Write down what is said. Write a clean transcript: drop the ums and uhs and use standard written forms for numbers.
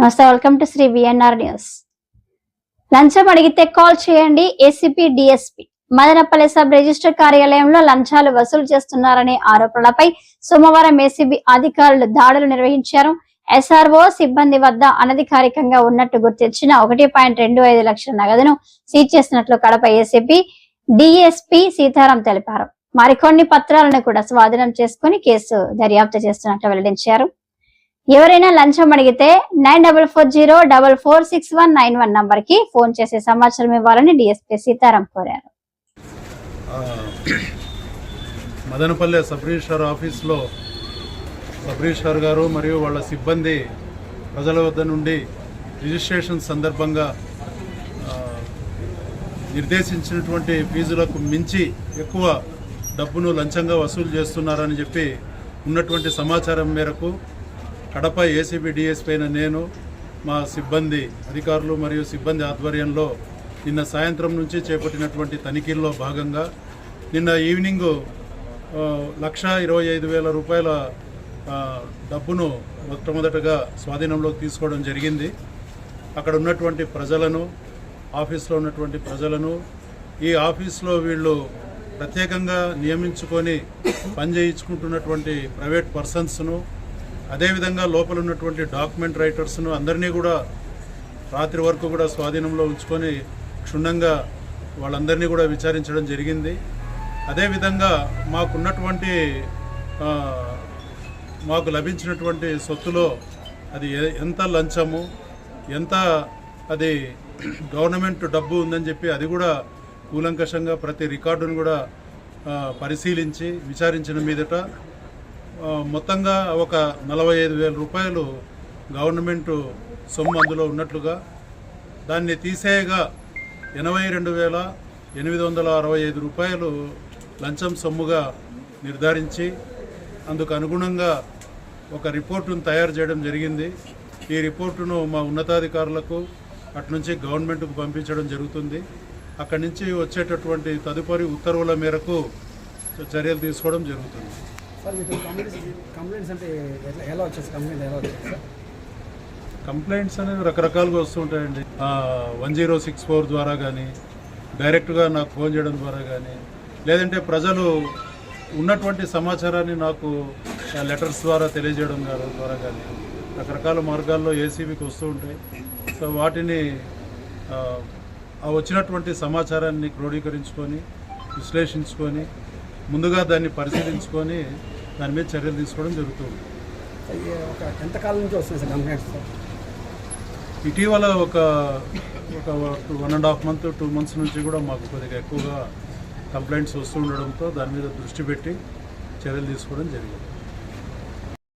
నమస్తే, welcome to Sri VNR news. లంచం అడిగితే కాల్ చేయండి. ACP DSP Madanapalle sub register కార్యాలయంలో లంచాలు వసూలు చేస్తున్నారనే ఆరోపణలపై సోమవారం ఏసీబీ అధికారులు దాడులు నిర్వహించారు. ఎస్ఆర్ఓ సిబ్బంది వద్ద అనధికారికంగా ఉన్నట్టు గుర్తించిన 1.25 లక్షల నగదును సీజ్ చేసినట్లు కడప ఏసీపీ డిఎస్పీ సీతారాం తెలిపారు. మరికొన్ని పత్రాలను కూడా స్వాధీనం చేసుకుని కేసు దర్యాప్తు చేస్తున్నట్లు వెల్లడించారు. ఎవరైనా లంచం అడిగితే 9440446191 నంబర్ కి ఫోన్ చేసే సమాచారం ఇవ్వాలని డిఎస్పీ సీతారాం కోరారు. మదనపల్లె సబ్ రిజిస్ట్రార్ ఆఫీస్లో సబ్ రిజిస్ట్రార్ గారు మరియు వాళ్ళ సిబ్బంది ప్రజల వద్ద నుండి రిజిస్ట్రేషన్ సందర్భంగా నిర్దేశించినటువంటి ఫీజులకు మించి ఎక్కువ డబ్బును లంచంగా వసూలు చేస్తున్నారని చెప్పి ఉన్నటువంటి సమాచారం మేరకు కడప ఏసీబీ డిఎస్పీ అయిన నేను, మా సిబ్బంది అధికారులు మరియు సిబ్బంది ఆధ్వర్యంలో నిన్న సాయంత్రం నుంచి చేపట్టినటువంటి తనిఖీల్లో భాగంగా నిన్న ఈవినింగ్ 1,25,000 రూపాయల డబ్బును మొట్టమొదటగా స్వాధీనంలోకి తీసుకోవడం జరిగింది. అక్కడ ఉన్నటువంటి ప్రజలను, ఆఫీస్లో ఉన్నటువంటి ప్రజలను, ఈ ఆఫీస్లో వీళ్ళు ప్రత్యేకంగా నియమించుకొని పనిచేయించుకుంటున్నటువంటి ప్రైవేట్ పర్సన్స్ను, అదేవిధంగా లోపల ఉన్నటువంటి డాక్యుమెంట్ రైటర్స్ను అందరినీ కూడా రాత్రి వరకు కూడా స్వాధీనంలో ఉంచుకొని క్షుణ్ణంగా వాళ్ళందరినీ కూడా విచారించడం జరిగింది. అదేవిధంగా మాకు లభించినటువంటి సొత్తులో అది ఎంత లంచము, ఎంత అది గవర్నమెంట్ డబ్బు ఉందని చెప్పి అది కూడా కూలంకషంగా ప్రతి రికార్డును కూడా పరిశీలించి విచారించిన మీదట మొత్తంగా ఒక 45,000 రూపాయలు గవర్నమెంట్ సొమ్ము అందులో ఉన్నట్లుగా, దాన్ని తీసేయగా 82,865 రూపాయలు లంచం సొమ్ముగా నిర్ధారించి అందుకు అనుగుణంగా ఒక రిపోర్టును తయారు చేయడం జరిగింది. ఈ రిపోర్టును మా ఉన్నతాధికారులకు అటునుంచి గవర్నమెంట్కు పంపించడం జరుగుతుంది. అక్కడి నుంచి వచ్చేటటువంటి తదుపరి ఉత్తర్వుల మేరకు చర్యలు తీసుకోవడం జరుగుతుంది. కంప్లైంట్స్ అనేవి రకరకాలుగా వస్తుంటాయండి. 1064 ద్వారా కానీ, డైరెక్ట్గా నాకు ఫోన్ చేయడం ద్వారా కానీ, లేదంటే ప్రజలు ఉన్నటువంటి సమాచారాన్ని నాకు లెటర్స్ ద్వారా తెలియజేయడం ద్వారా కానీ రకరకాల మార్గాల్లో ఏసీబీకి వస్తూ ఉంటాయి. సో వాటిని వచ్చినటువంటి సమాచారాన్ని క్రోడీకరించుకొని, విశ్లేషించుకొని, ముందుగా దాన్ని పరిశీలించుకొని దాని మీద చర్యలు తీసుకోవడం జరుగుతుంది. ఎంతకాలం నుంచి వస్తుంది సార్ కంప్లైంట్స్? ఇటీవల ఒక 1.5 month 2 months నుంచి కూడా మాకు కొద్దిగా ఎక్కువగా కంప్లైంట్స్ వస్తూ ఉండడంతో దాని మీద దృష్టి పెట్టి చర్యలు తీసుకోవడం జరిగింది.